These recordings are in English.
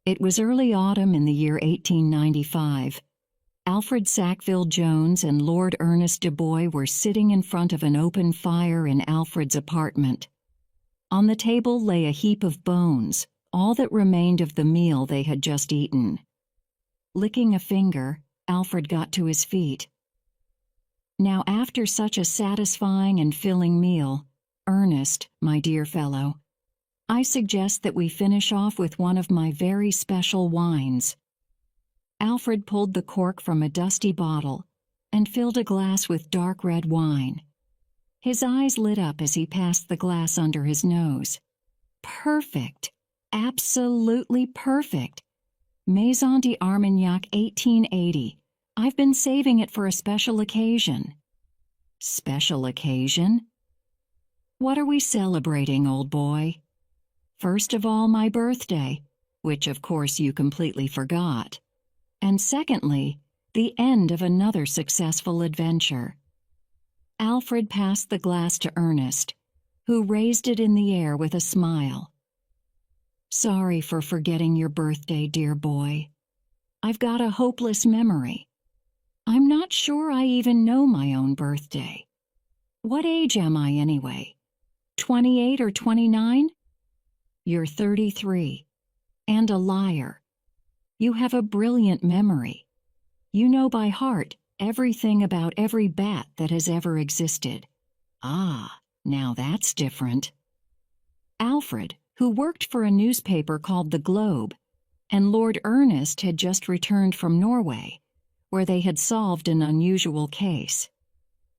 It was early autumn in the year 1895. Alfred Sackville Jones and Lord Ernest Du Bois were sitting in front of an open fire in Alfred's apartment. On the table lay a heap of bones, all that remained of the meal they had just eaten. Licking a finger, Alfred got to his feet. "Now, after such a satisfying and filling meal, Ernest, my dear fellow, I suggest that we finish off with one of my very special wines." Alfred pulled the cork from a dusty bottle and filled a glass with dark red wine. His eyes lit up as he passed the glass under his nose. Perfect! Absolutely perfect! Maison d'Armagnac 1880. I've been saving it for a special occasion. Special occasion? What are we celebrating, old boy? First of all, my birthday, which of course you completely forgot. And secondly, the end of another successful adventure. Alfred passed the glass to Ernest, who raised it in the air with a smile. "Sorry for forgetting your birthday, dear boy. I've got a hopeless memory. I'm not sure I even know my own birthday. What age am I anyway? 28 or 29? You're 33. And a liar. You have a brilliant memory. You know by heart everything about every bat that has ever existed. Ah, now that's different." Alfred, who worked for a newspaper called The Globe, and Lord Ernest had just returned from Norway, where they had solved an unusual case.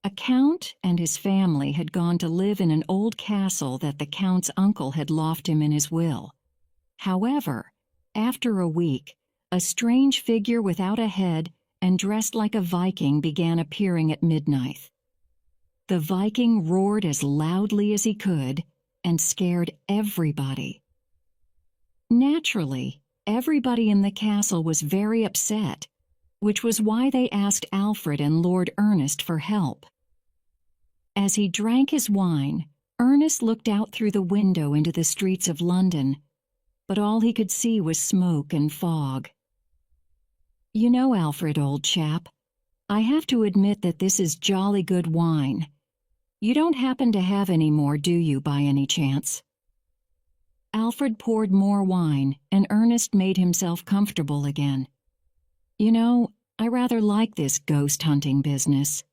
A count and his family had gone to live in an old castle that the count's uncle had left him in his will. However, after a week, a strange figure without a head and dressed like a Viking began appearing at midnight. The Viking roared as loudly as he could and scared everybody. Naturally, everybody in the castle was very upset, which was why they asked Alfred and Lord Ernest for help. As he drank his wine, Ernest looked out through the window into the streets of London, but all he could see was smoke and fog. "You know, Alfred, old chap, I have to admit that this is jolly good wine. You don't happen to have any more, do you, by any chance?" Alfred poured more wine, and Ernest made himself comfortable again. "You know, I rather like this ghost hunting business."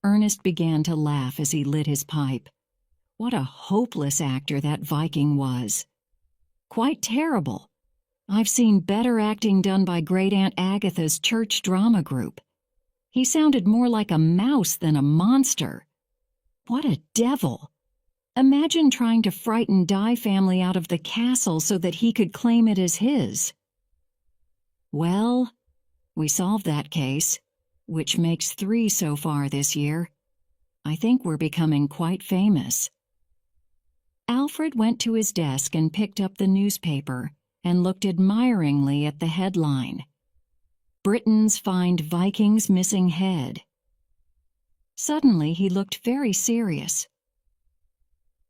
Ernest began to laugh as he lit his pipe. What a hopeless actor that Viking was. Quite terrible. I've seen better acting done by Great Aunt Agatha's church drama group. He sounded more like a mouse than a monster. What a devil! Imagine trying to frighten Dye family out of the castle so that he could claim it as his. Well, we solved that case, which makes 3 so far this year. I think we're becoming quite famous. Alfred went to his desk and picked up the newspaper and looked admiringly at the headline. "Britons find Viking's missing head." Suddenly he looked very serious.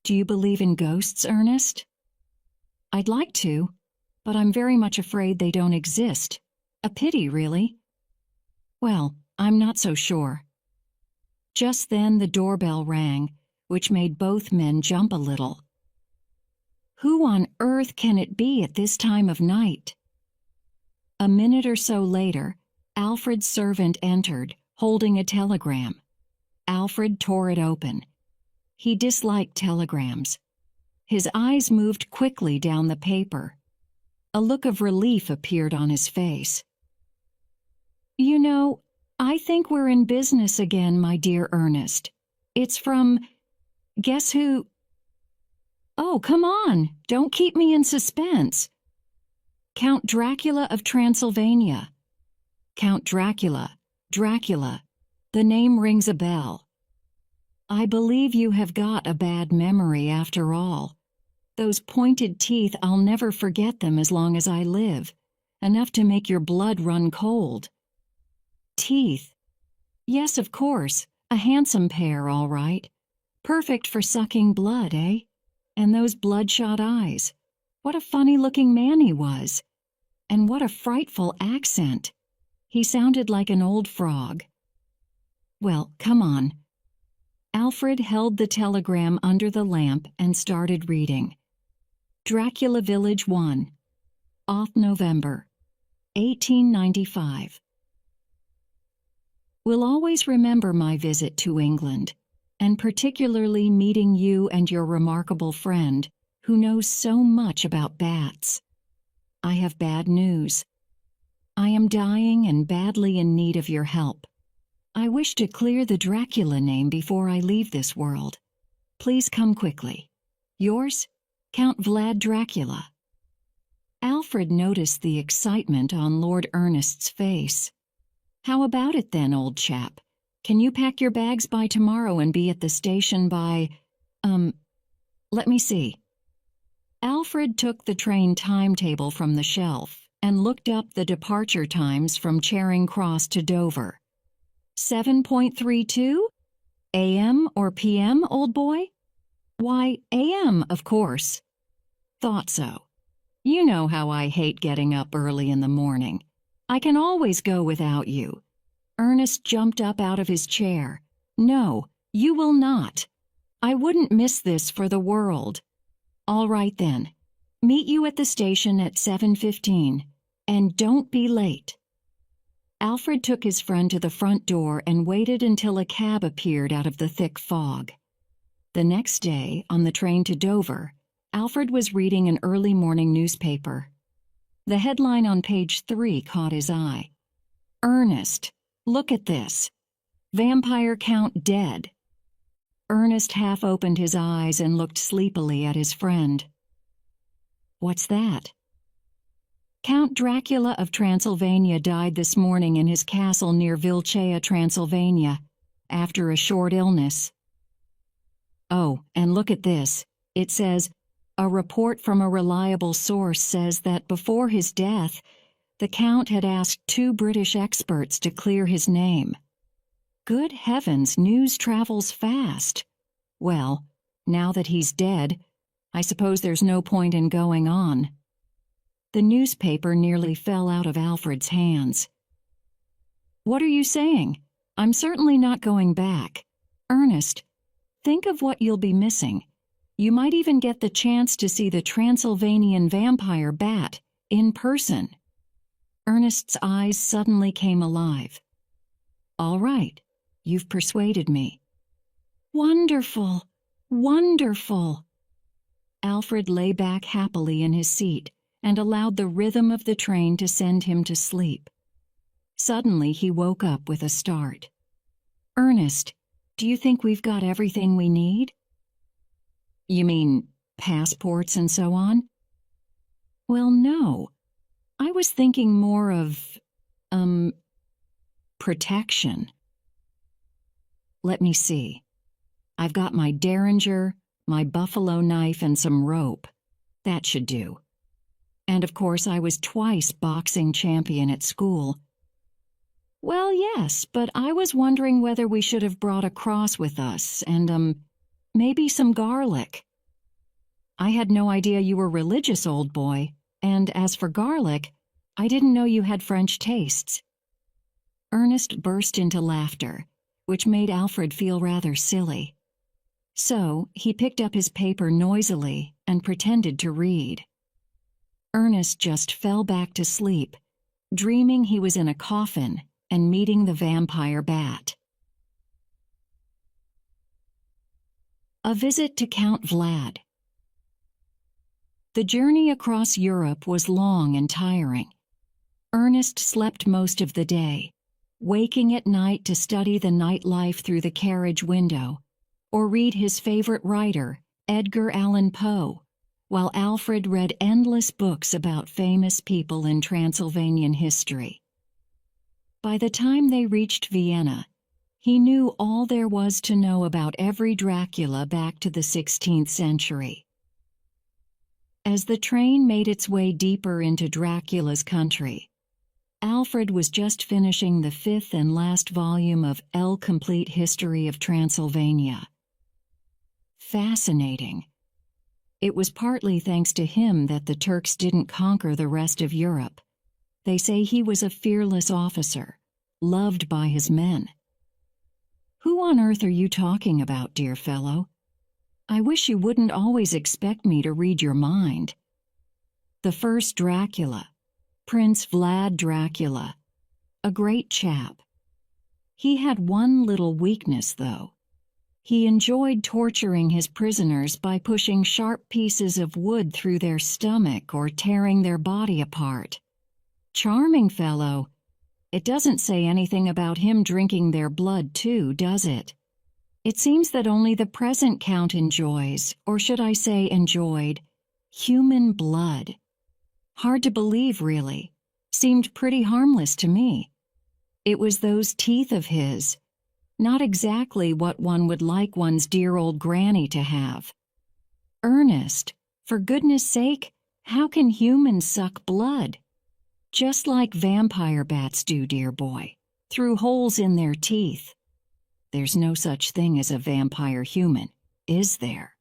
"Do you believe in ghosts, Ernest?" "I'd like to, but I'm very much afraid they don't exist. A pity, really." "Well, I'm not so sure." Just then the doorbell rang, which made both men jump a little. Who on earth can it be at this time of night? A minute or so later, Alfred's servant entered, holding a telegram. Alfred tore it open. He disliked telegrams. His eyes moved quickly down the paper. A look of relief appeared on his face. "You know, I think we're in business again, my dear Ernest. It's from... guess who... Oh, come on, don't keep me in suspense. Count Dracula of Transylvania." Count Dracula, Dracula. The name rings a bell. "I believe you have got a bad memory after all. Those pointed teeth, I'll never forget them as long as I live. Enough to make your blood run cold." Teeth. Yes, of course, a handsome pair, all right. Perfect for sucking blood, eh? And those bloodshot eyes. What a funny-looking man he was. And what a frightful accent! He sounded like an old frog. Well, come on. Alfred held the telegram under the lamp and started reading. Dracula Village 1, off November, 1895. Will always remember my visit to England, and particularly meeting you and your remarkable friend, who knows so much about bats. I have bad news. I am dying and badly in need of your help. I wish to clear the Dracula name before I leave this world. Please come quickly. Yours, Count Vlad Dracula. Alfred noticed the excitement on Lord Ernest's face. How about it then, old chap? Can you pack your bags by tomorrow and be at the station by, let me see. Alfred took the train timetable from the shelf and looked up the departure times from Charing Cross to Dover. 7.32? AM or PM, old boy? Why, AM, of course. Thought so. You know how I hate getting up early in the morning. I can always go without you. Ernest jumped up out of his chair. No, you will not. I wouldn't miss this for the world. All right then. Meet you at the station at 7:15, and don't be late. Alfred took his friend to the front door and waited until a cab appeared out of the thick fog. The next day, on the train to Dover, Alfred was reading an early morning newspaper. The headline on page 3 caught his eye. Ernest, look at this. Vampire Count dead. Ernest half opened his eyes and looked sleepily at his friend. What's that? Count Dracula of Transylvania died this morning in his castle near Vilcea, Transylvania, after a short illness. Oh, and look at this. It says, a report from a reliable source says that before his death, the Count had asked 2 British experts to clear his name. Good heavens, news travels fast. Well, now that he's dead, I suppose there's no point in going on. The newspaper nearly fell out of Alfred's hands. What are you saying? I'm certainly not going back. Ernest, think of what you'll be missing. You might even get the chance to see the Transylvanian vampire bat in person. Ernest's eyes suddenly came alive. All right, you've persuaded me. Wonderful, wonderful. Alfred lay back happily in his seat and allowed the rhythm of the train to send him to sleep. Suddenly he woke up with a start. Ernest, do you think we've got everything we need? You mean passports and so on? Well, no. I was thinking more of, protection. Let me see. I've got my derringer, my buffalo knife, and some rope. That should do. And of course I was twice boxing champion at school. Well, yes, but I was wondering whether we should have brought a cross with us and, maybe some garlic. I had no idea you were religious, old boy, and as for garlic, I didn't know you had French tastes. Ernest burst into laughter, which made Alfred feel rather silly. So he picked up his paper noisily and pretended to read. Ernest just fell back to sleep, dreaming he was in a coffin and meeting the vampire bat. A visit to Count Vlad. The journey across Europe was long and tiring. Ernest slept most of the day, waking at night to study the nightlife through the carriage window, or read his favorite writer, Edgar Allan Poe, while Alfred read endless books about famous people in Transylvanian history. By the time they reached Vienna, he knew all there was to know about every Dracula back to the 16th century. As the train made its way deeper into Dracula's country, Alfred was just finishing the 5th and last volume of El Complete History of Transylvania. Fascinating. It was partly thanks to him that the Turks didn't conquer the rest of Europe, They say he was a fearless officer, loved by his men. Who on earth are you talking about, dear fellow? I wish you wouldn't always expect me to read your mind. The first Dracula, Prince Vlad Dracula, a great chap. He had one little weakness, though. He enjoyed torturing his prisoners by pushing sharp pieces of wood through their stomach or tearing their body apart. Charming fellow. It doesn't say anything about him drinking their blood too, does it? It seems that only the present Count enjoys, or should I say enjoyed, human blood. Hard to believe, really. Seemed pretty harmless to me. It was those teeth of his. Not exactly what one would like one's dear old granny to have. Ernest, for goodness sake, how can humans suck blood? Just like vampire bats do, dear boy, through holes in their teeth. There's no such thing as a vampire human, is there?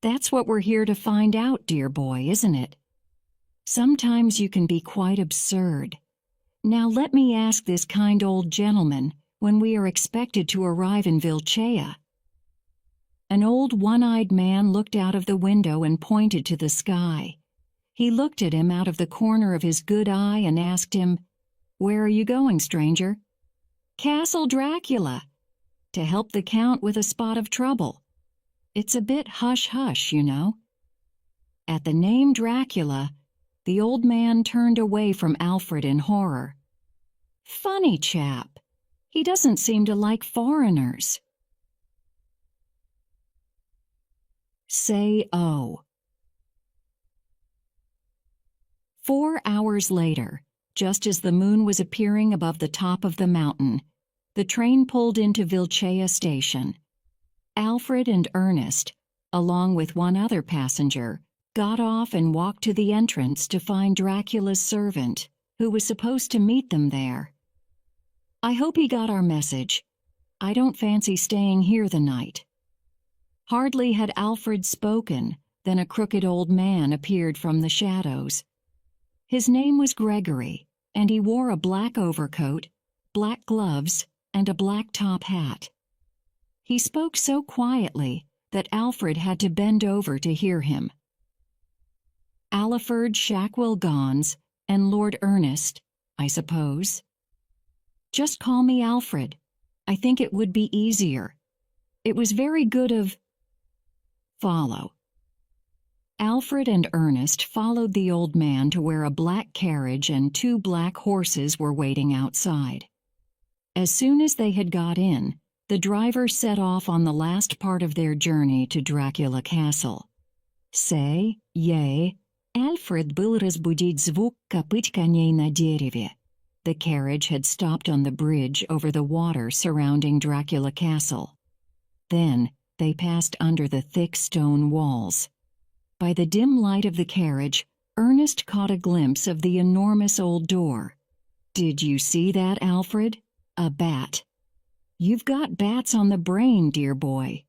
That's what we're here to find out, dear boy, isn't it? Sometimes you can be quite absurd. Now let me ask this kind old gentleman when we are expected to arrive in Vilcea. An old one-eyed man looked out of the window and pointed to the sky. He looked at him out of the corner of his good eye and asked him, "Where are you going, stranger?" "Castle Dracula, to help the Count with a spot of trouble. It's a bit hush-hush, you know." At the name Dracula, the old man turned away from Alfred in horror. Funny chap. He doesn't seem to like foreigners. Say oh. 4 hours later, just as the moon was appearing above the top of the mountain, the train pulled into Vilcea station. Alfred and Ernest, along with one other passenger, got off and walked to the entrance to find Dracula's servant, who was supposed to meet them there. I hope he got our message. I don't fancy staying here the night. Hardly had Alfred spoken than a crooked old man appeared from the shadows. His name was Gregory, and he wore a black overcoat, black gloves, and a black top hat. He spoke so quietly that Alfred had to bend over to hear him. Aliford Shackwell Gons and Lord Ernest, I suppose. Just call me Alfred. I think it would be easier. It was very good of... Follow. Alfred and Ernest followed the old man to where a black carriage and 2 black horses were waiting outside. As soon as they had got in, the driver set off on the last part of their journey to Dracula Castle. Say, yea, Alfred был разбудить звук копыт коней на дереве. The carriage had stopped on the bridge over the water surrounding Dracula Castle. Then they passed under the thick stone walls. By the dim light of the carriage, Ernest caught a glimpse of the enormous old door. Did you see that, Alfred? A bat. You've got bats on the brain, dear boy.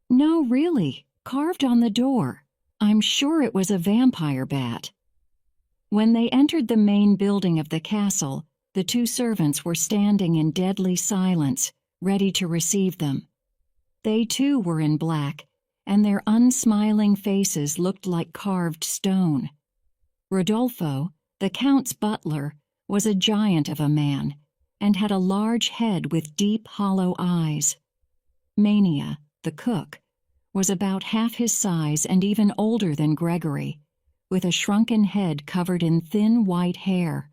No, really, carved on the door. I'm sure it was a vampire bat. When they entered the main building of the castle, the 2 servants were standing in deadly silence, ready to receive them. They too were in black, and their unsmiling faces looked like carved stone. Rodolfo, the Count's butler, was a giant of a man, and had a large head with deep, hollow eyes. Mania, the cook, was about half his size and even older than Gregory, with a shrunken head covered in thin white hair.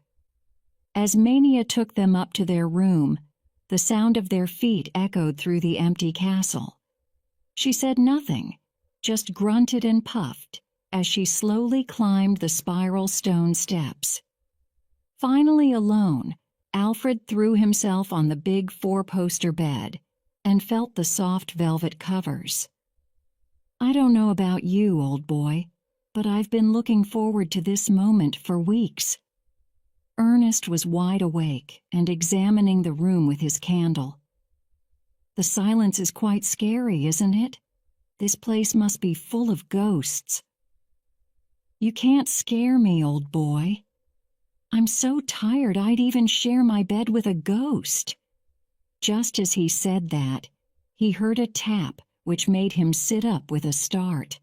As Mania took them up to their room, the sound of their feet echoed through the empty castle. She said nothing, just grunted and puffed as she slowly climbed the spiral stone steps. Finally alone, Alfred threw himself on the big 4-poster bed and felt the soft velvet covers. I don't know about you, old boy, but I've been looking forward to this moment for weeks. Ernest was wide awake and examining the room with his candle. The silence is quite scary, isn't it? This place must be full of ghosts. You can't scare me, old boy. I'm so tired I'd even share my bed with a ghost." Just as he said that, he heard a tap which made him sit up with a start.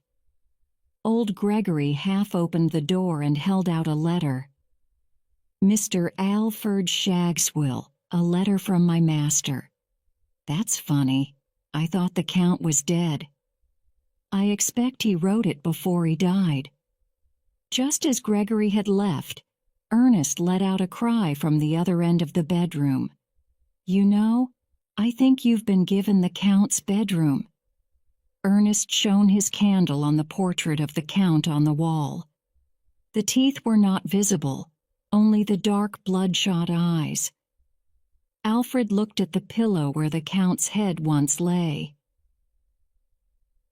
Old Gregory half opened the door and held out a letter. "Mr. Alfred Shagswill, a letter from my master." "That's funny. I thought the Count was dead." "I expect he wrote it before he died." Just as Gregory had left, Ernest let out a cry from the other end of the bedroom. "You know, I think you've been given the Count's bedroom." Ernest shone his candle on the portrait of the Count on the wall. The teeth were not visible, only the dark bloodshot eyes. Alfred looked at the pillow where the Count's head once lay.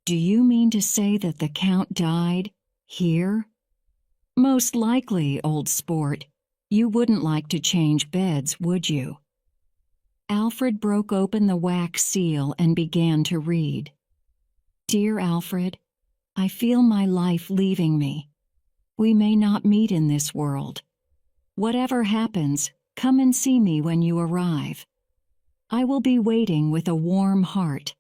"Do you mean to say that the Count died here?" "Most likely, old sport. You wouldn't like to change beds, would you?" Alfred broke open the wax seal and began to read. "Dear Alfred, I feel my life leaving me. We may not meet in this world. Whatever happens, come and see me when you arrive. I will be waiting with a warm heart.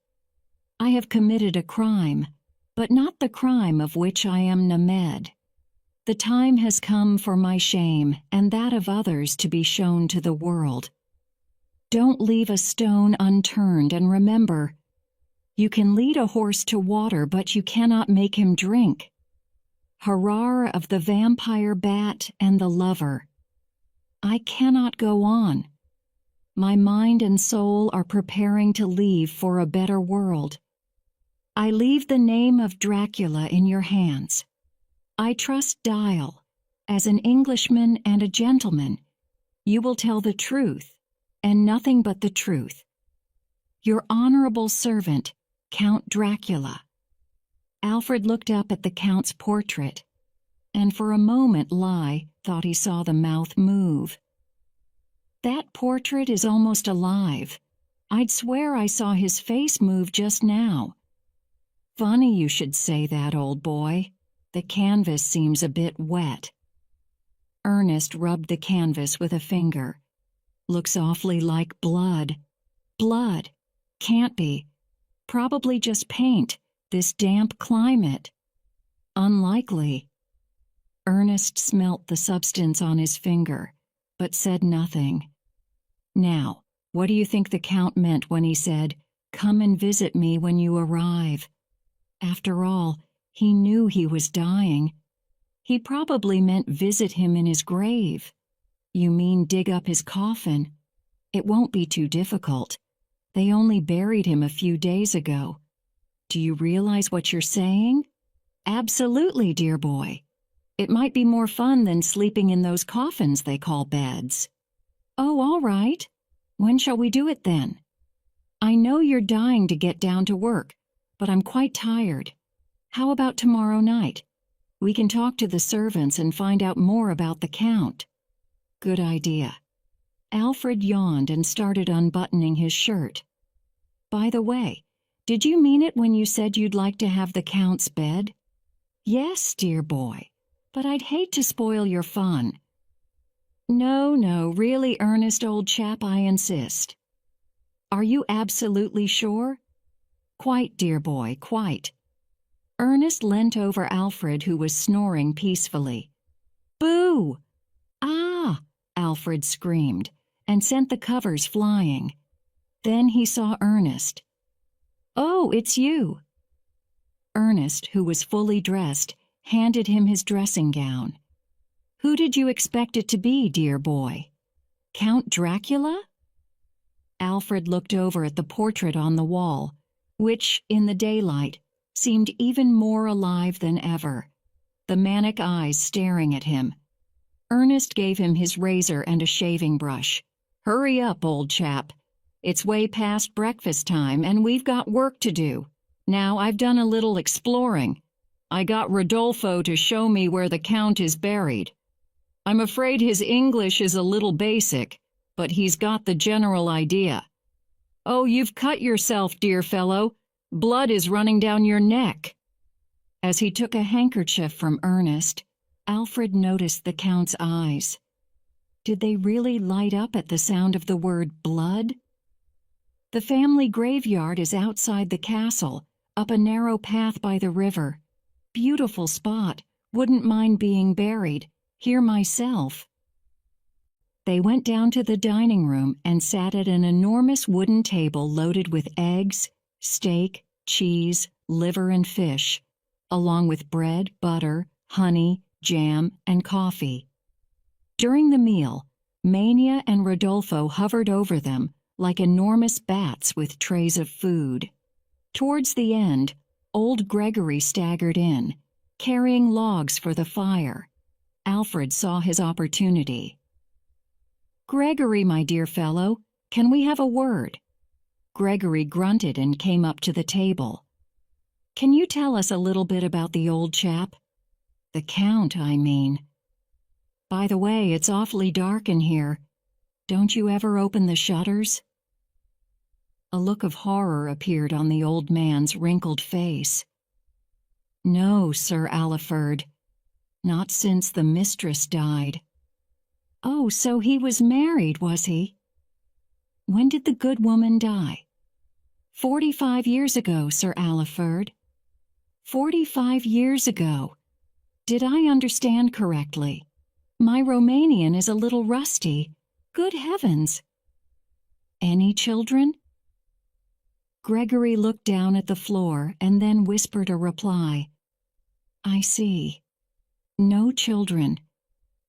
I have committed a crime, but not the crime of which I am Named. The time has come for my shame and that of others to be shown to the world. Don't leave a stone unturned, and remember, you can lead a horse to water, but you cannot make him drink. Hurrah of the vampire bat and the lover. I cannot go on. My mind and soul are preparing to leave for a better world. I leave the name of Dracula in your hands. I trust Dial. As an Englishman and a gentleman, you will tell the truth, and nothing but the truth. Your honorable servant, Count Dracula." Alfred looked up at the Count's portrait, and for a moment Lai thought he saw the mouth move. "That portrait is almost alive. I'd swear I saw his face move just now." "Funny you should say that, old boy. The canvas seems a bit wet." Ernest rubbed the canvas with a finger. "Looks awfully like blood." "Blood? Can't be. Probably just paint, this damp climate." "Unlikely." Ernest smelt the substance on his finger, but said nothing. "Now, what do you think the Count meant when he said, 'Come and visit me when you arrive'? After all, he knew he was dying. He probably meant visit him in his grave." "You mean dig up his coffin? It won't be too difficult. They only buried him a few days ago. Do you realize what you're saying?" "Absolutely, dear boy. It might be more fun than sleeping in those coffins they call beds." "Oh, all right. When shall we do it then?" "I know you're dying to get down to work, but I'm quite tired. How about tomorrow night? We can talk to the servants and find out more about the Count." "Good idea." Alfred yawned and started unbuttoning his shirt. "By the way, did you mean it when you said you'd like to have the Count's bed?" "Yes, dear boy, but I'd hate to spoil your fun." No, really, Ernest, old chap, I insist." "Are you absolutely sure?" "Quite, dear boy, quite." Ernest leant over Alfred, who was snoring peacefully. "Boo! Ah!" Alfred screamed, and sent the covers flying. Then he saw Ernest. "Oh, it's you." Ernest, who was fully dressed, handed him his dressing gown. "Who did you expect it to be, dear boy? Count Dracula?" Alfred looked over at the portrait on the wall, which, in the daylight, seemed even more alive than ever, the manic eyes staring at him. Ernest gave him his razor and a shaving brush. "Hurry up, old chap. It's way past breakfast time, and we've got work to do. Now, I've done a little exploring. I got Rodolfo to show me where the Count is buried. I'm afraid his English is a little basic, but he's got the general idea. Oh, you've cut yourself, dear fellow. Blood is running down your neck." As he took a handkerchief from Ernest, Alfred noticed the Count's eyes. Did they really light up at the sound of the word blood? The family graveyard is outside the castle, up a narrow path by the river. Beautiful spot. Wouldn't mind being buried. Here myself. They went down to the dining room and sat at an enormous wooden table loaded with eggs, steak, cheese, liver, and fish, along with bread, butter, honey, jam, and coffee. During the meal, Mania and Rodolfo hovered over them like enormous bats with trays of food. Towards the end, old Gregory staggered in, carrying logs for the fire. Alfred saw his opportunity. "Gregory, my dear fellow, can we have a word?" Gregory grunted and came up to the table. "Can you tell us a little bit about the old chap? The Count, I mean. By the way, it's awfully dark in here. Don't you ever open the shutters?" A look of horror appeared on the old man's wrinkled face. "No, Sir Aliferd. Not since the mistress died." "Oh, so he was married, was he? When did the good woman die?" 45 years ago, Sir Aliferd." 45 years ago. Did I understand correctly? My Romanian is a little rusty. Good heavens! Any children? Gregory looked down at the floor and then whispered a reply. "I see. No children.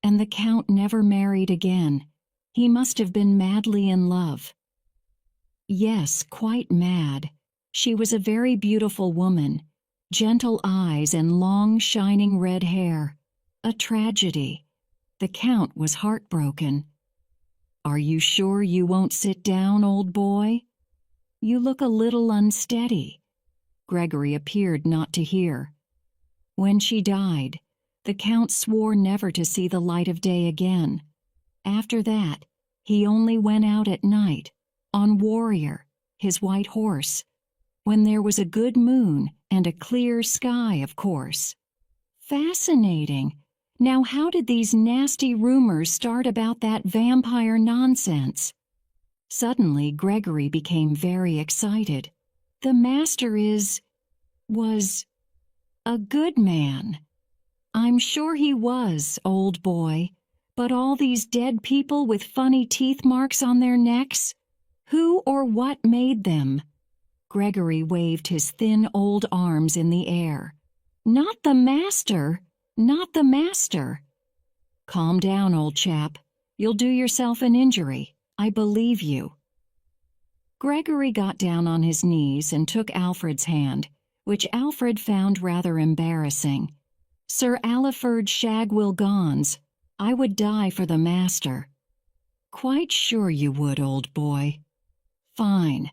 And the Count never married again. He must have been madly in love." "Yes, quite mad. She was a very beautiful woman, gentle eyes and long, shining red hair. A tragedy. The Count was heartbroken." "Are you sure you won't sit down, old boy? You look a little unsteady." Gregory appeared not to hear. "When she died, the Count swore never to see the light of day again. After that, he only went out at night, on Warrior, his white horse, when there was a good moon and a clear sky, of course." "Fascinating. Now how did these nasty rumors start about that vampire nonsense?" Suddenly, Gregory became very excited. "The master was a good man." "I'm sure he was, old boy. But all these dead people with funny teeth marks on their necks? Who or what made them?" Gregory waved his thin old arms in the air. "Not the master! Not the master!" "Calm down, old chap. You'll do yourself an injury. I believe you." Gregory got down on his knees and took Alfred's hand, which Alfred found rather embarrassing. "Sir Aliferd Shagwill Gons, I would die for the master." "Quite sure you would, old boy." "Fine.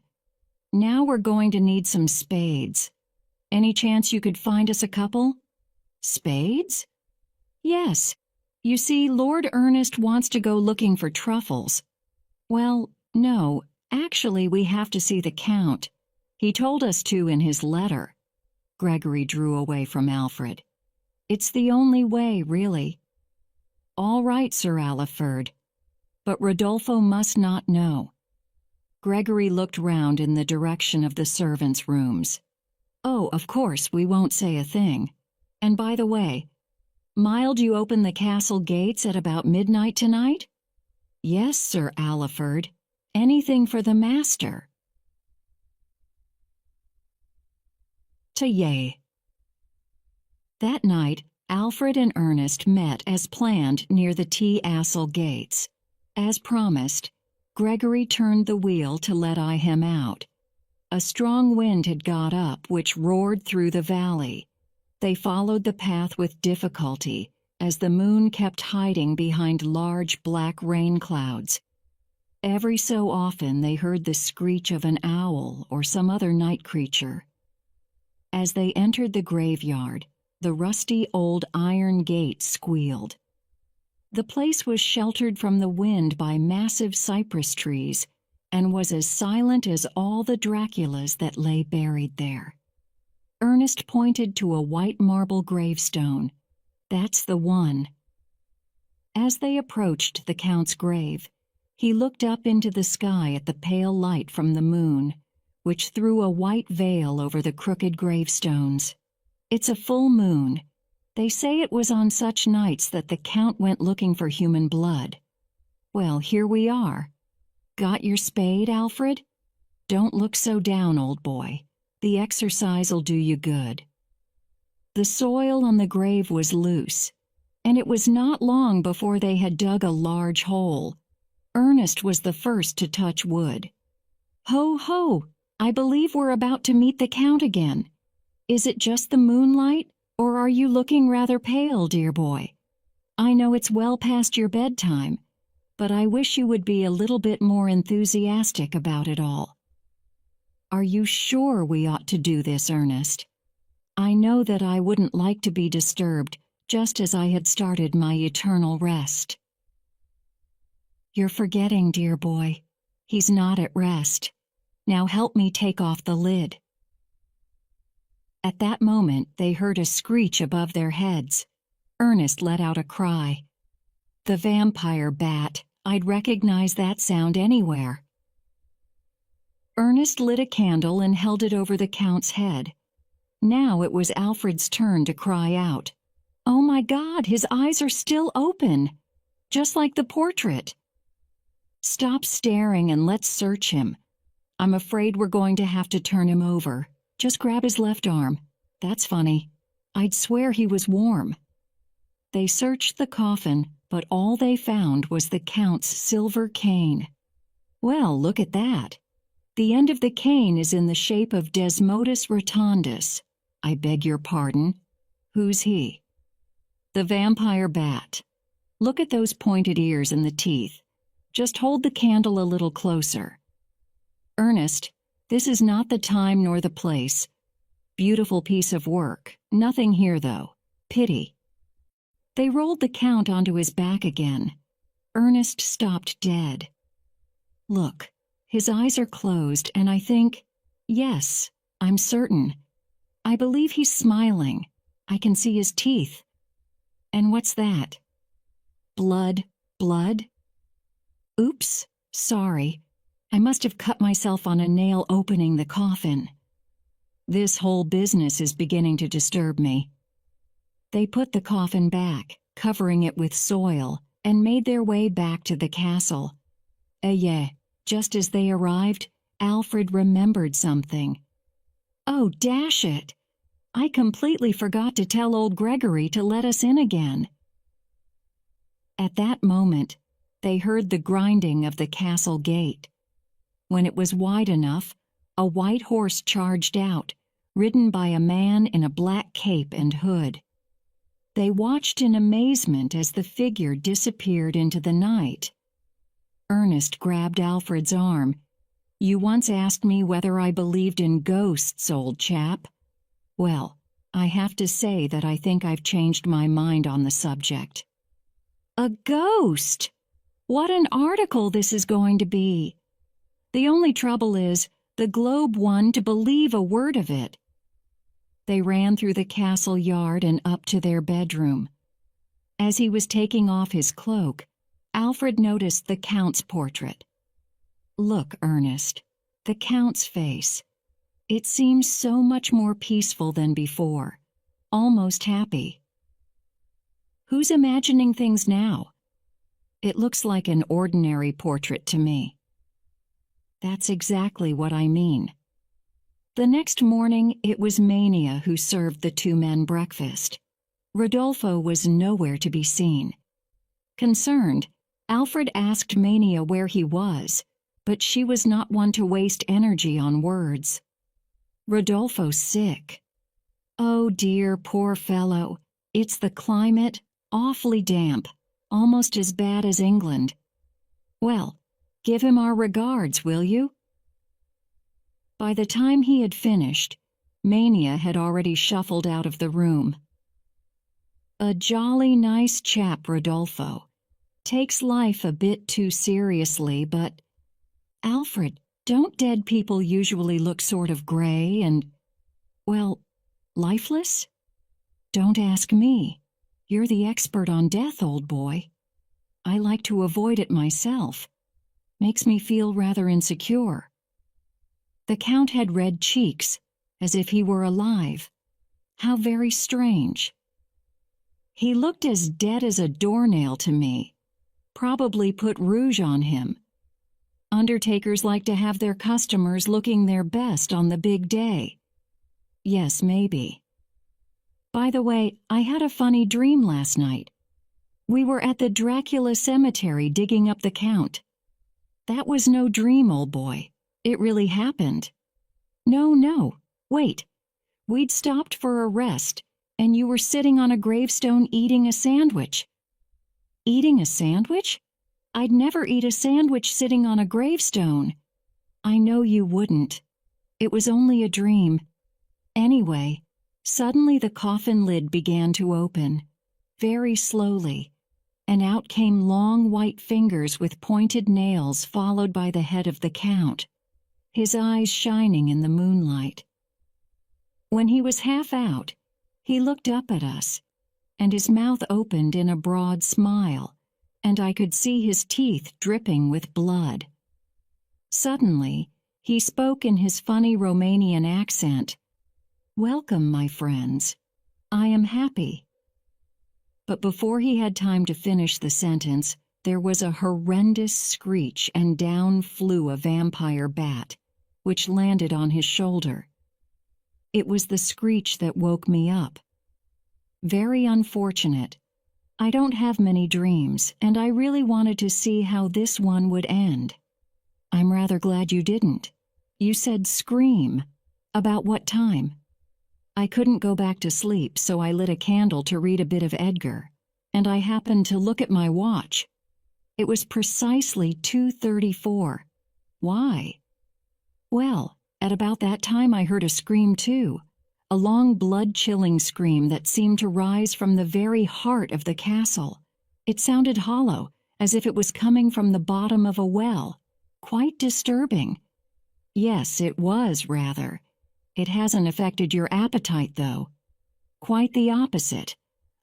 Now we're going to need some spades. Any chance you could find us a couple?" "Spades?" "Yes. You see, Lord Ernest wants to go looking for truffles." "Well, no, actually we have to see the Count. He told us to in his letter." Gregory drew away from Alfred. "It's the only way, really." "All right, Sir Aliferd. But Rodolfo must not know." Gregory looked round in the direction of the servants' rooms. "Oh, of course, we won't say a thing. And by the way, Mild, you open the castle gates at about midnight tonight?" "Yes, Sir Aliferd. Anything for the master." To Yea. That night, Alfred and Ernest met as planned near the T-Assel gates. As promised, Gregory turned the wheel to let him out. A strong wind had got up, which roared through the valley. They followed the path with difficulty, as the moon kept hiding behind large black rain clouds. Every so often they heard the screech of an owl or some other night creature. As they entered the graveyard, the rusty old iron gate squealed. The place was sheltered from the wind by massive cypress trees and was as silent as all the Draculas that lay buried there. Ernest pointed to a white marble gravestone. "That's the one." As they approached the Count's grave, he looked up into the sky at the pale light from the moon, which threw a white veil over the crooked gravestones. It's a full moon. They say it was on such nights that the Count went looking for human blood. Well, here we are. Got your spade, Alfred? Don't look so down, old boy. The exercise'll do you good. The soil on the grave was loose, and it was not long before they had dug a large hole. Ernest was the first to touch wood. Ho, ho! I believe we're about to meet the Count again. Is it just the moonlight, or are you looking rather pale, dear boy? I know it's well past your bedtime, but I wish you would be a little bit more enthusiastic about it all. Are you sure we ought to do this, Ernest? I know that I wouldn't like to be disturbed just as I had started my eternal rest. You're forgetting, dear boy. He's not at rest. Now help me take off the lid. At that moment, they heard a screech above their heads. Ernest let out a cry. The vampire bat. I'd recognize that sound anywhere. Ernest lit a candle and held it over the Count's head. Now it was Alfred's turn to cry out. Oh my God, his eyes are still open, just like the portrait. Stop staring and let's search him. I'm afraid we're going to have to turn him over. Just grab his left arm. That's funny. I'd swear he was warm. They searched the coffin, but all they found was the Count's silver cane. Well, look at that. The end of the cane is in the shape of Desmodus rotundus. I beg your pardon. Who's he? The vampire bat. Look at those pointed ears and the teeth. Just hold the candle a little closer. Ernest, this is not the time nor the place. Beautiful piece of work. Nothing here, though. Pity. They rolled the Count onto his back again. Ernest stopped dead. Look, his eyes are closed, and I think, yes, I'm certain. I believe he's smiling. I can see his teeth. And what's that? Blood, blood? Oops, sorry. I must have cut myself on a nail opening the coffin. This whole business is beginning to disturb me. They put the coffin back, covering it with soil, and made their way back to the castle. Just as they arrived, Alfred remembered something. Oh, dash it! I completely forgot to tell old Gregory to let us in again. At that moment, they heard the grinding of the castle gate. When it was wide enough, a white horse charged out, ridden by a man in a black cape and hood. They watched in amazement as the figure disappeared into the night. Ernest grabbed Alfred's arm. You once asked me whether I believed in ghosts, old chap. Well, I have to say that I think I've changed my mind on the subject. A ghost! What an article this is going to be! The only trouble is, the Globe won to believe a word of it. They ran through the castle yard and up to their bedroom. As he was taking off his cloak, Alfred noticed the Count's portrait. Look, Ernest, the Count's face. It seems so much more peaceful than before, almost happy. Who's imagining things now? It looks like an ordinary portrait to me. That's exactly what I mean. The next morning, it was Mania who served the two men breakfast. Rodolfo was nowhere to be seen. Concerned, Alfred asked Mania where he was, but she was not one to waste energy on words. Rodolfo's sick. Oh dear, poor fellow. It's the climate, awfully damp, almost as bad as England. Well, give him our regards, will you? By the time he had finished, Mania had already shuffled out of the room. A jolly nice chap, Rodolfo. Takes life a bit too seriously, but... Alfred, don't dead people usually look sort of gray and, well, lifeless? Don't ask me. You're the expert on death, old boy. I like to avoid it myself. Makes me feel rather insecure." The Count had red cheeks, as if he were alive. How very strange. He looked as dead as a doornail to me. Probably put rouge on him. Undertakers like to have their customers looking their best on the big day. Yes, maybe. By the way, I had a funny dream last night. We were at the Dracula cemetery digging up the Count. That was no dream, old boy. It really happened. No, wait. We'd stopped for a rest, and you were sitting on a gravestone eating a sandwich. Eating a sandwich? I'd never eat a sandwich sitting on a gravestone. I know you wouldn't. It was only a dream. Anyway, suddenly the coffin lid began to open, very slowly, and out came long white fingers with pointed nails, followed by the head of the Count, his eyes shining in the moonlight. When he was half out, he looked up at us, and his mouth opened in a broad smile, and I could see his teeth dripping with blood. Suddenly, he spoke in his funny Romanian accent. "Welcome, my friends. I am happy." But before he had time to finish the sentence, there was a horrendous screech, and down flew a vampire bat, which landed on his shoulder. It was the screech that woke me up. Very unfortunate. I don't have many dreams, and I really wanted to see how this one would end. I'm rather glad you didn't. You said scream. About what time? I couldn't go back to sleep, so I lit a candle to read a bit of Edgar, and I happened to look at my watch. It was precisely 2:34. Why? Well, at about that time I heard a scream too, a long blood-chilling scream that seemed to rise from the very heart of the castle. It sounded hollow, as if it was coming from the bottom of a well. Quite disturbing. Yes, it was, rather. It hasn't affected your appetite, though. Quite the opposite.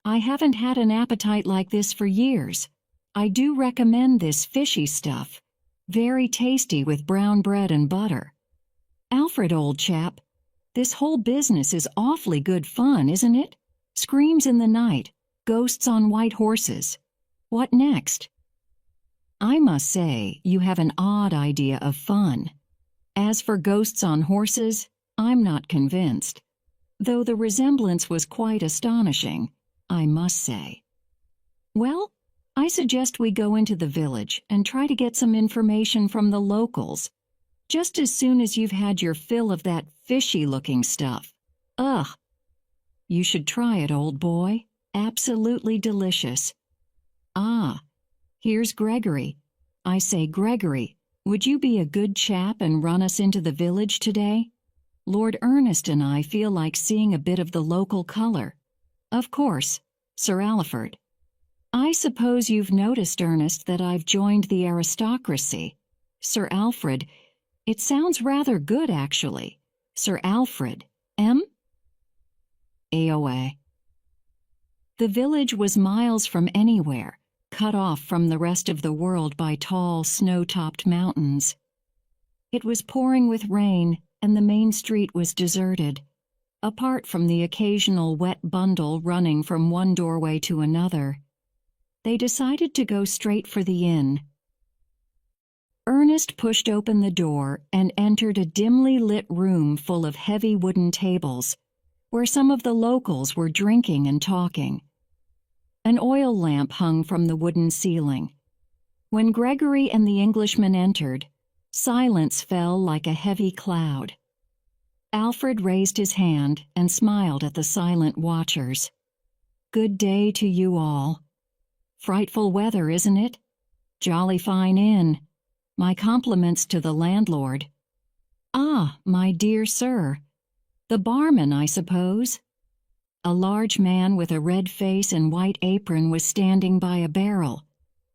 I haven't had an appetite like this for years. I do recommend this fishy stuff. Very tasty with brown bread and butter. Alfred, old chap, this whole business is awfully good fun, isn't it? Screams in the night, ghosts on white horses. What next? I must say, you have an odd idea of fun. As for ghosts on horses, I'm not convinced, though the resemblance was quite astonishing, I must say. Well, I suggest we go into the village and try to get some information from the locals, just as soon as you've had your fill of that fishy-looking stuff. Ugh! You should try it, old boy. Absolutely delicious. Ah, here's Gregory. I say, Gregory, would you be a good chap and run us into the village today? Lord Ernest and I feel like seeing a bit of the local color. Of course, Sir Alfred. I suppose you've noticed, Ernest, that I've joined the aristocracy. Sir Alfred, it sounds rather good, actually. Sir Alfred, M? AOA. The village was miles from anywhere, cut off from the rest of the world by tall, snow-topped mountains. It was pouring with rain, and the main street was deserted, apart from the occasional wet bundle running from one doorway to another. They decided to go straight for the inn. Ernest pushed open the door and entered a dimly lit room full of heavy wooden tables, where some of the locals were drinking and talking. An oil lamp hung from the wooden ceiling. When Gregory and the Englishman entered, silence fell like a heavy cloud. Alfred raised his hand and smiled at the silent watchers. Good day to you all. Frightful weather, isn't it? Jolly fine inn. My compliments to the landlord. Ah, my dear sir. The barman, I suppose? A large man with a red face and white apron was standing by a barrel.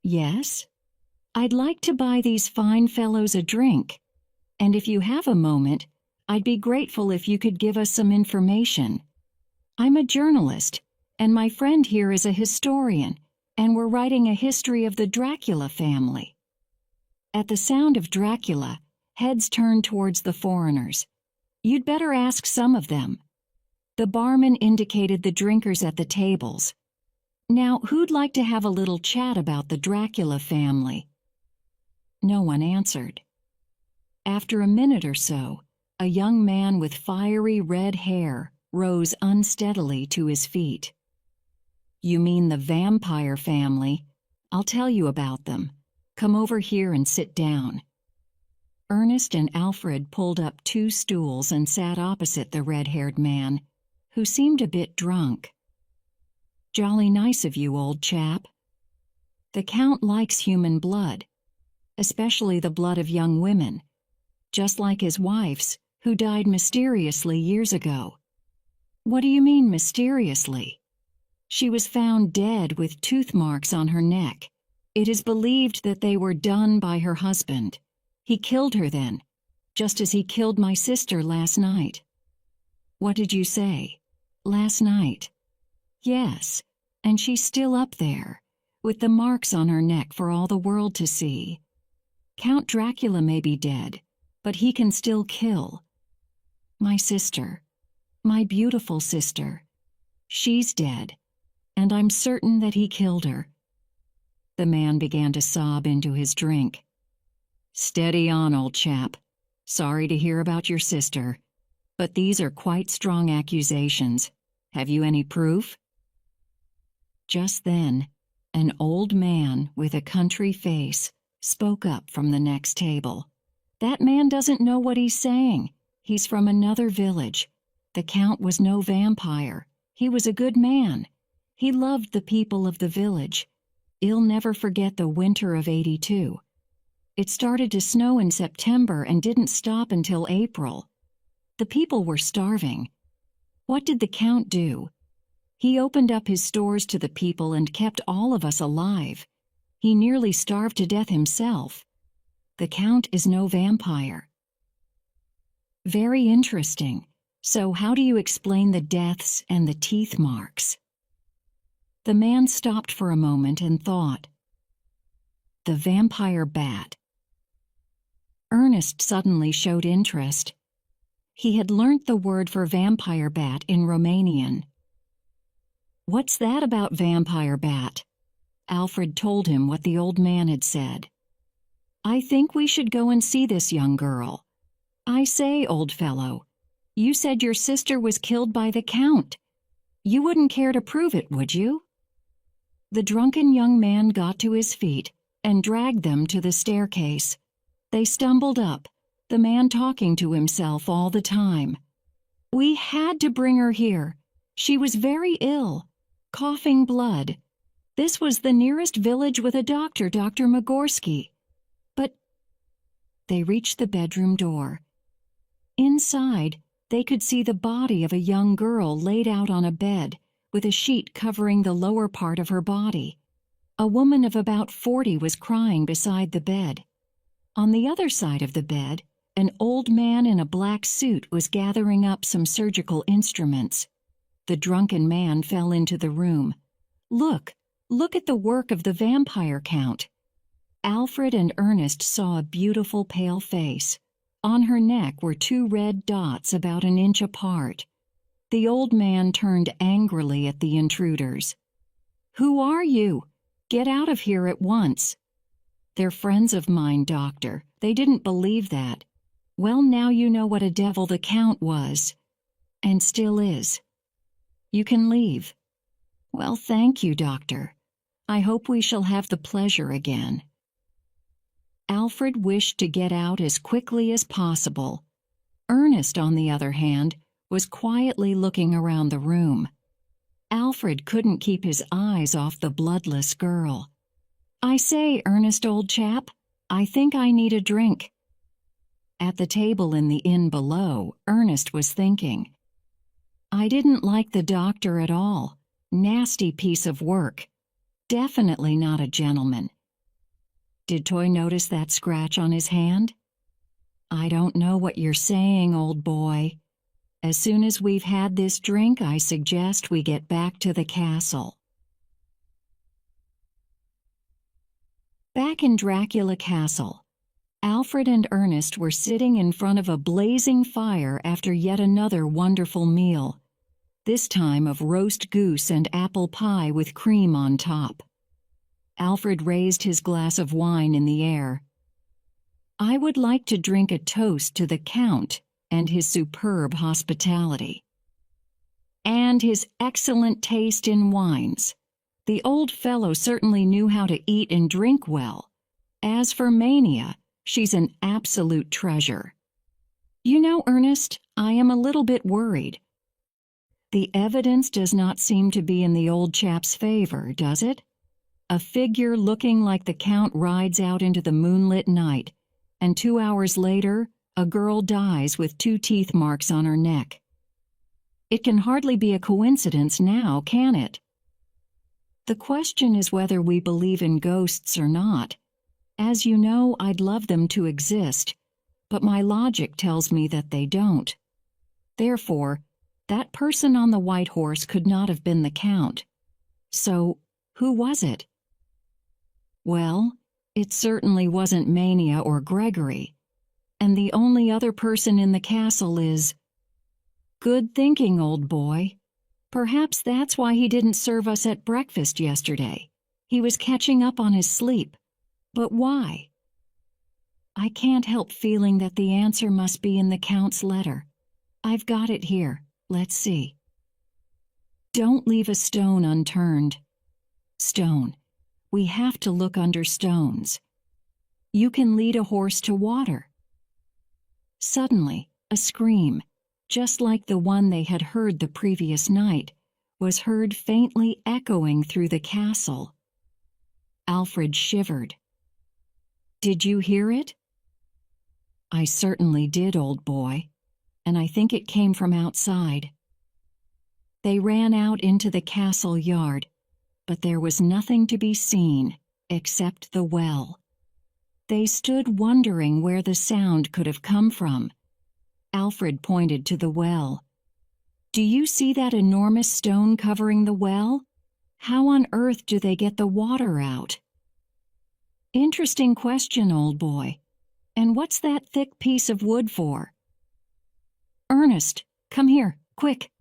Yes? I'd like to buy these fine fellows a drink, and if you have a moment, I'd be grateful if you could give us some information. I'm a journalist, and my friend here is a historian, and we're writing a history of the Dracula family." At the sound of Dracula, heads turned towards the foreigners. "You'd better ask some of them." The barman indicated the drinkers at the tables. "Now, who'd like to have a little chat about the Dracula family?" No one answered. After a minute or so, a young man with fiery red hair rose unsteadily to his feet. "You mean the vampire family? I'll tell you about them. Come over here and sit down." Ernest and Alfred pulled up 2 stools and sat opposite the red-haired man, who seemed a bit drunk. "Jolly nice of you, old chap. The Count likes human blood, especially the blood of young women, just like his wife's, who died mysteriously years ago." "What do you mean, mysteriously?" "She was found dead with tooth marks on her neck. It is believed that they were done by her husband. He killed her then, just as he killed my sister last night." "What did you say? Last night?" "Yes, and she's still up there, with the marks on her neck for all the world to see. Count Dracula may be dead, but he can still kill. My sister, my beautiful sister, she's dead, and I'm certain that he killed her." The man began to sob into his drink. "Steady on, old chap. Sorry to hear about your sister, but these are quite strong accusations. Have you any proof?" Just then, an old man with a country face spoke up from the next table. "That man doesn't know what he's saying. He's from another village. The Count was no vampire. He was a good man. He loved the people of the village. He'll never forget the winter of '82. It started to snow in September and didn't stop until April. The people were starving. What did the Count do? He opened up his stores to the people and kept all of us alive. He nearly starved to death himself. The Count is no vampire." "Very interesting. So how do you explain the deaths and the teeth marks?" The man stopped for a moment and thought. "The vampire bat." Ernest suddenly showed interest. He had learnt the word for vampire bat in Romanian. "What's that about vampire bat?" Alfred told him what the old man had said. "I think we should go and see this young girl. I say, old fellow, you said your sister was killed by the Count. You wouldn't care to prove it, would you?" The drunken young man got to his feet and dragged them to the staircase. They stumbled up, the man talking to himself all the time. "We had to bring her here. She was very ill, coughing blood. This was the nearest village with a doctor, Dr. Magorsky. But—" They reached the bedroom door. Inside, they could see the body of a young girl laid out on a bed, with a sheet covering the lower part of her body. A woman of about 40 was crying beside the bed. On the other side of the bed, an old man in a black suit was gathering up some surgical instruments. The drunken man fell into the room. Look at the work of the vampire Count." Alfred and Ernest saw a beautiful pale face. On her neck were 2 red dots about an inch apart. The old man turned angrily at the intruders. "Who are you? Get out of here at once." "They're friends of mine, doctor. They didn't believe that." "Well, now you know what a devil the Count was. And still is. You can leave." "Well, thank you, doctor. I hope we shall have the pleasure again." Alfred wished to get out as quickly as possible. Ernest, on the other hand, was quietly looking around the room. Alfred couldn't keep his eyes off the bloodless girl. "I say, Ernest, old chap, I think I need a drink." At the table in the inn below, Ernest was thinking. "I didn't like the doctor at all. Nasty piece of work. Definitely not a gentleman." "Did Toy notice that scratch on his hand?" "I don't know what you're saying, old boy. As soon as we've had this drink, I suggest we get back to the castle." Back in Dracula Castle, Alfred and Ernest were sitting in front of a blazing fire after yet another wonderful meal, this time of roast goose and apple pie with cream on top. Alfred raised his glass of wine in the air. "I would like to drink a toast to the Count and his superb hospitality. And his excellent taste in wines. The old fellow certainly knew how to eat and drink well. As for Mania, she's an absolute treasure. You know, Ernest, I am a little bit worried. The evidence does not seem to be in the old chap's favor, does it? A figure looking like the Count rides out into the moonlit night, and 2 hours later, a girl dies with 2 teeth marks on her neck. It can hardly be a coincidence now, can it? The question is whether we believe in ghosts or not. As you know, I'd love them to exist, but my logic tells me that they don't. Therefore, that person on the white horse could not have been the Count. So, who was it? Well, it certainly wasn't Mania or Gregory, and the only other person in the castle is... Good thinking, old boy. Perhaps that's why he didn't serve us at breakfast yesterday. He was catching up on his sleep. But why? I can't help feeling that the answer must be in the Count's letter. I've got it here. Let's see. Don't leave a stone unturned. Stone. We have to look under stones. You can lead a horse to water. Suddenly, a scream, just like the one they had heard the previous night, was heard faintly echoing through the castle. Alfred shivered. Did you hear it? I certainly did, old boy, and I think it came from outside. They ran out into the castle yard, but there was nothing to be seen except the well. They stood wondering where the sound could have come from. Alfred pointed to the well. Do you see that enormous stone covering the well? How on earth do they get the water out? Interesting question, old boy. And what's that thick piece of wood for? Ernest, come here, quick.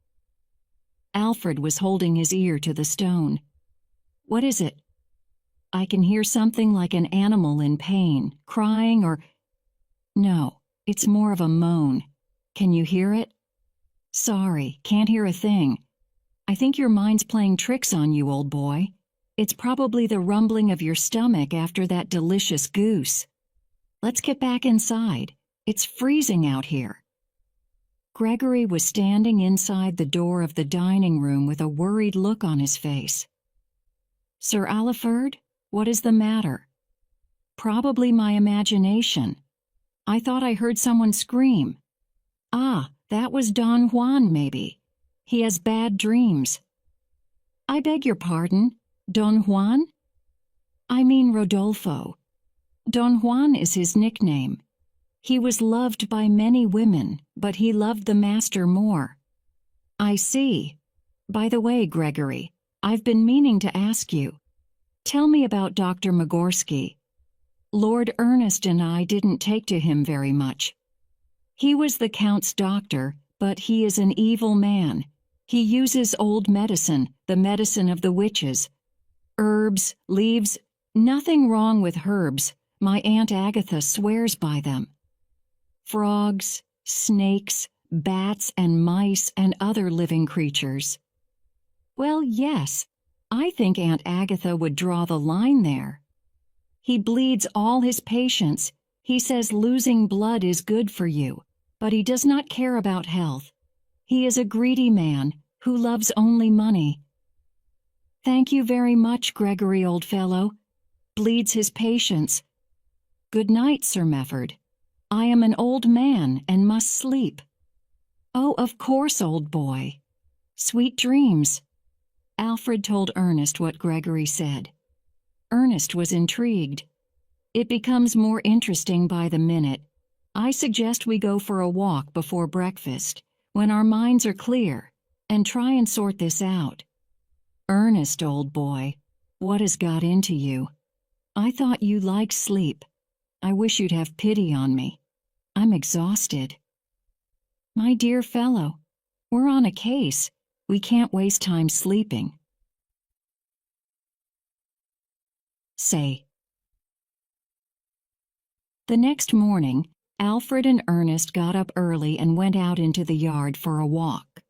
Alfred was holding his ear to the stone. What is it? I can hear something like an animal in pain, crying or... No, it's more of a moan. Can you hear it? Sorry, can't hear a thing. I think your mind's playing tricks on you, old boy. It's probably the rumbling of your stomach after that delicious goose. Let's get back inside. It's freezing out here. Gregory was standing inside the door of the dining room with a worried look on his face. Sir Alfred, what is the matter? Probably my imagination. I thought I heard someone scream. Ah, that was Don Juan, maybe. He has bad dreams. I beg your pardon, Don Juan? I mean Rodolfo. Don Juan is his nickname. He was loved by many women, but he loved the master more. I see. By the way, Gregory, I've been meaning to ask you. Tell me about Dr. Magorsky. Lord Ernest and I didn't take to him very much. He was the Count's doctor, but he is an evil man. He uses old medicine, the medicine of the witches. Herbs, leaves, nothing wrong with herbs. My Aunt Agatha swears by them. Frogs, snakes, bats and mice and other living creatures. Well, yes, I think Aunt Agatha would draw the line there. He bleeds all his patients. He says losing blood is good for you, but he does not care about health. He is a greedy man who loves only money. Thank you very much, Gregory, old fellow. Bleeds his patients. Good night, Sir Mefford. I am an old man and must sleep. Oh, of course, old boy. Sweet dreams. Alfred told Ernest what Gregory said. Ernest was intrigued. It becomes more interesting by the minute. I suggest we go for a walk before breakfast, when our minds are clear, and try and sort this out. Ernest, old boy, what has got into you? I thought you liked sleep. I wish you'd have pity on me. I'm exhausted. My dear fellow, we're on a case. We can't waste time sleeping. Say. The next morning, Alfred and Ernest got up early and went out into the yard for a walk.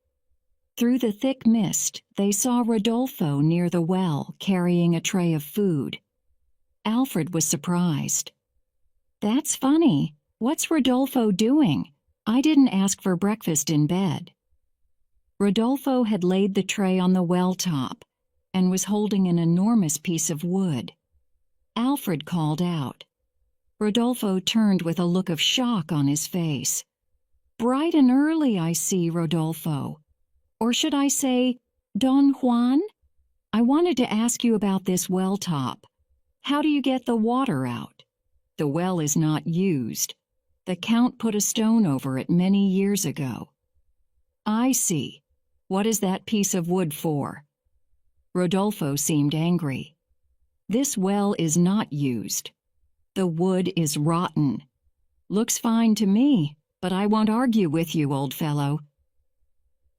Through the thick mist, they saw Rodolfo near the well carrying a tray of food. Alfred was surprised. That's funny. What's Rodolfo doing? I didn't ask for breakfast in bed. Rodolfo had laid the tray on the well top and was holding an enormous piece of wood. Alfred called out. Rodolfo turned with a look of shock on his face. Bright and early, I see, Rodolfo. Or should I say, Don Juan? I wanted to ask you about this well top. How do you get the water out? The well is not used. The Count put a stone over it many years ago. I see. What is that piece of wood for? Rodolfo seemed angry. This well is not used. The wood is rotten. Looks fine to me, but I won't argue with you, old fellow.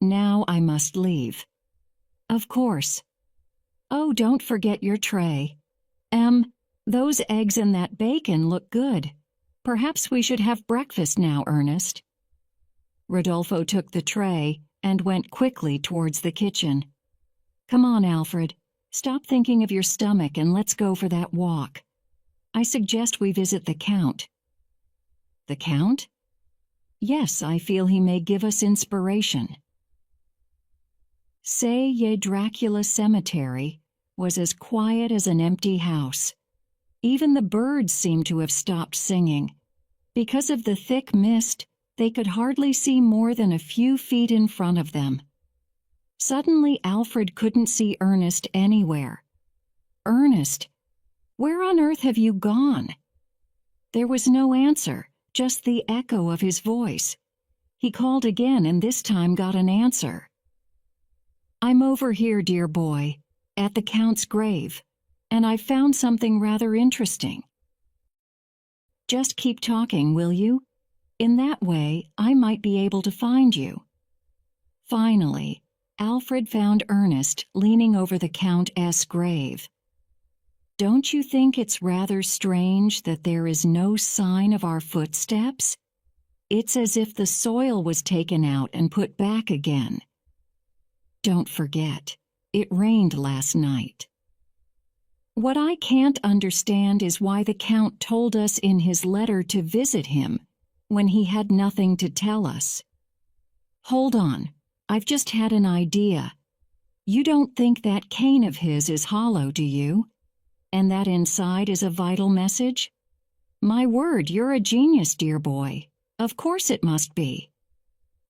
Now I must leave. Of course. Oh, don't forget your tray. Those eggs and that bacon look good. Perhaps we should have breakfast now, Ernest. Rodolfo took the tray and went quickly towards the kitchen. Come on, Alfred. Stop thinking of your stomach and let's go for that walk. I suggest we visit the Count. The Count? Yes, I feel he may give us inspiration. Say Ye Dracula Cemetery was as quiet as an empty house. Even the birds seemed to have stopped singing. Because of the thick mist, they could hardly see more than a few feet in front of them. Suddenly, Alfred couldn't see Ernest anywhere. Ernest, where on earth have you gone? There was no answer, just the echo of his voice. He called again and this time got an answer. I'm over here, dear boy, at the Count's grave, and I've found something rather interesting. Just keep talking, will you? In that way, I might be able to find you. Finally, Alfred found Ernest leaning over the Countess' grave. Don't you think it's rather strange that there is no sign of our footsteps? It's as if the soil was taken out and put back again. Don't forget, it rained last night. What I can't understand is why the Count told us in his letter to visit him when he had nothing to tell us. Hold on, I've just had an idea. You don't think that cane of his is hollow, do you? And that inside is a vital message? My word, you're a genius, dear boy. Of course it must be.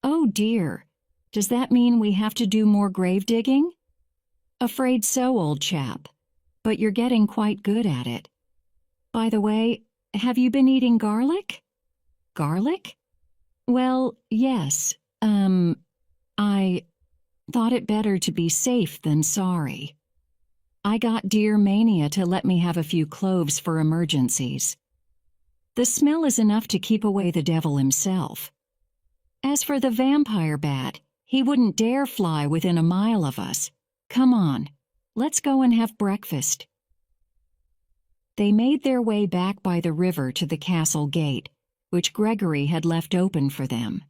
Oh dear, does that mean we have to do more grave digging? Afraid so, old chap, but you're getting quite good at it. By the way, have you been eating garlic? Garlic? Well, yes, I thought it better to be safe than sorry. I got dear Mania to let me have a few cloves for emergencies. The smell is enough to keep away the devil himself. As for the vampire bat, he wouldn't dare fly within a mile of us. Come on, let's go and have breakfast. They made their way back by the river to the castle gate, which Gregory had left open for them.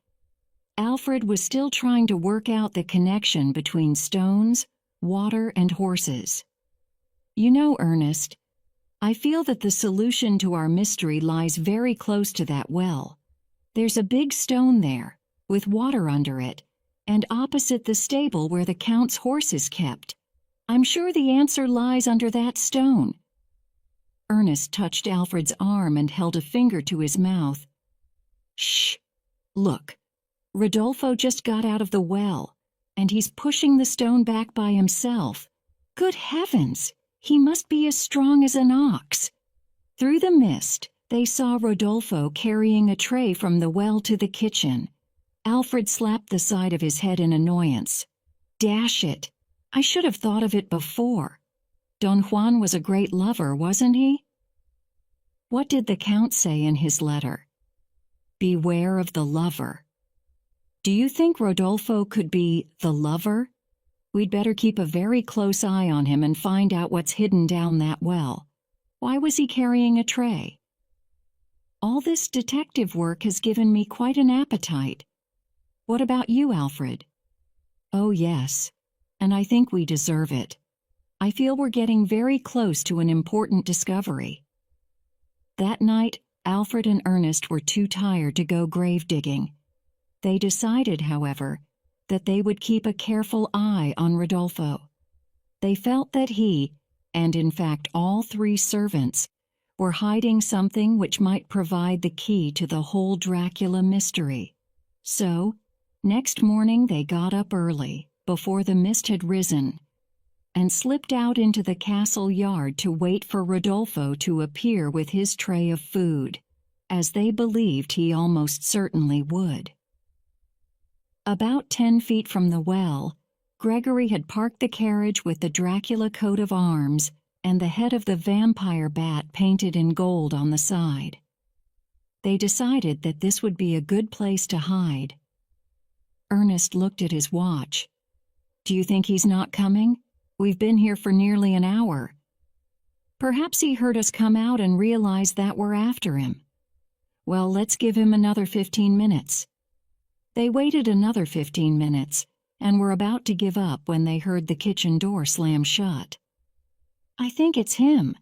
Alfred was still trying to work out the connection between stones, water, and horses. You know, Ernest, I feel that the solution to our mystery lies very close to that well. There's a big stone there, with water under it, and opposite the stable where the Count's horse is kept. I'm sure the answer lies under that stone. Ernest touched Alfred's arm and held a finger to his mouth. Shh! Look, Rodolfo just got out of the well, and he's pushing the stone back by himself. Good heavens! He must be as strong as an ox. Through the mist, they saw Rodolfo carrying a tray from the well to the kitchen. Alfred slapped the side of his head in annoyance. Dash it! I should have thought of it before. Don Juan was a great lover, wasn't he? What did the Count say in his letter? Beware of the lover. Do you think Rodolfo could be the lover? We'd better keep a very close eye on him and find out what's hidden down that well. Why was he carrying a tray? All this detective work has given me quite an appetite. What about you, Alfred? Oh, yes, and I think we deserve it. I feel we're getting very close to an important discovery. That night, Alfred and Ernest were too tired to go grave digging. They decided, however, that they would keep a careful eye on Rodolfo. They felt that he, and in fact all three servants, were hiding something which might provide the key to the whole Dracula mystery. So, next morning they got up early, before the mist had risen, and slipped out into the castle yard to wait for Rodolfo to appear with his tray of food, as they believed he almost certainly would. About 10 feet from the well, Gregory had parked the carriage with the Dracula coat of arms and the head of the vampire bat painted in gold on the side. They decided that this would be a good place to hide. Ernest looked at his watch. Do you think he's not coming? We've been here for nearly an hour. Perhaps he heard us come out and realized that we're after him. Well, let's give him another 15 minutes. They waited another 15 minutes and were about to give up when they heard the kitchen door slam shut. I think it's him,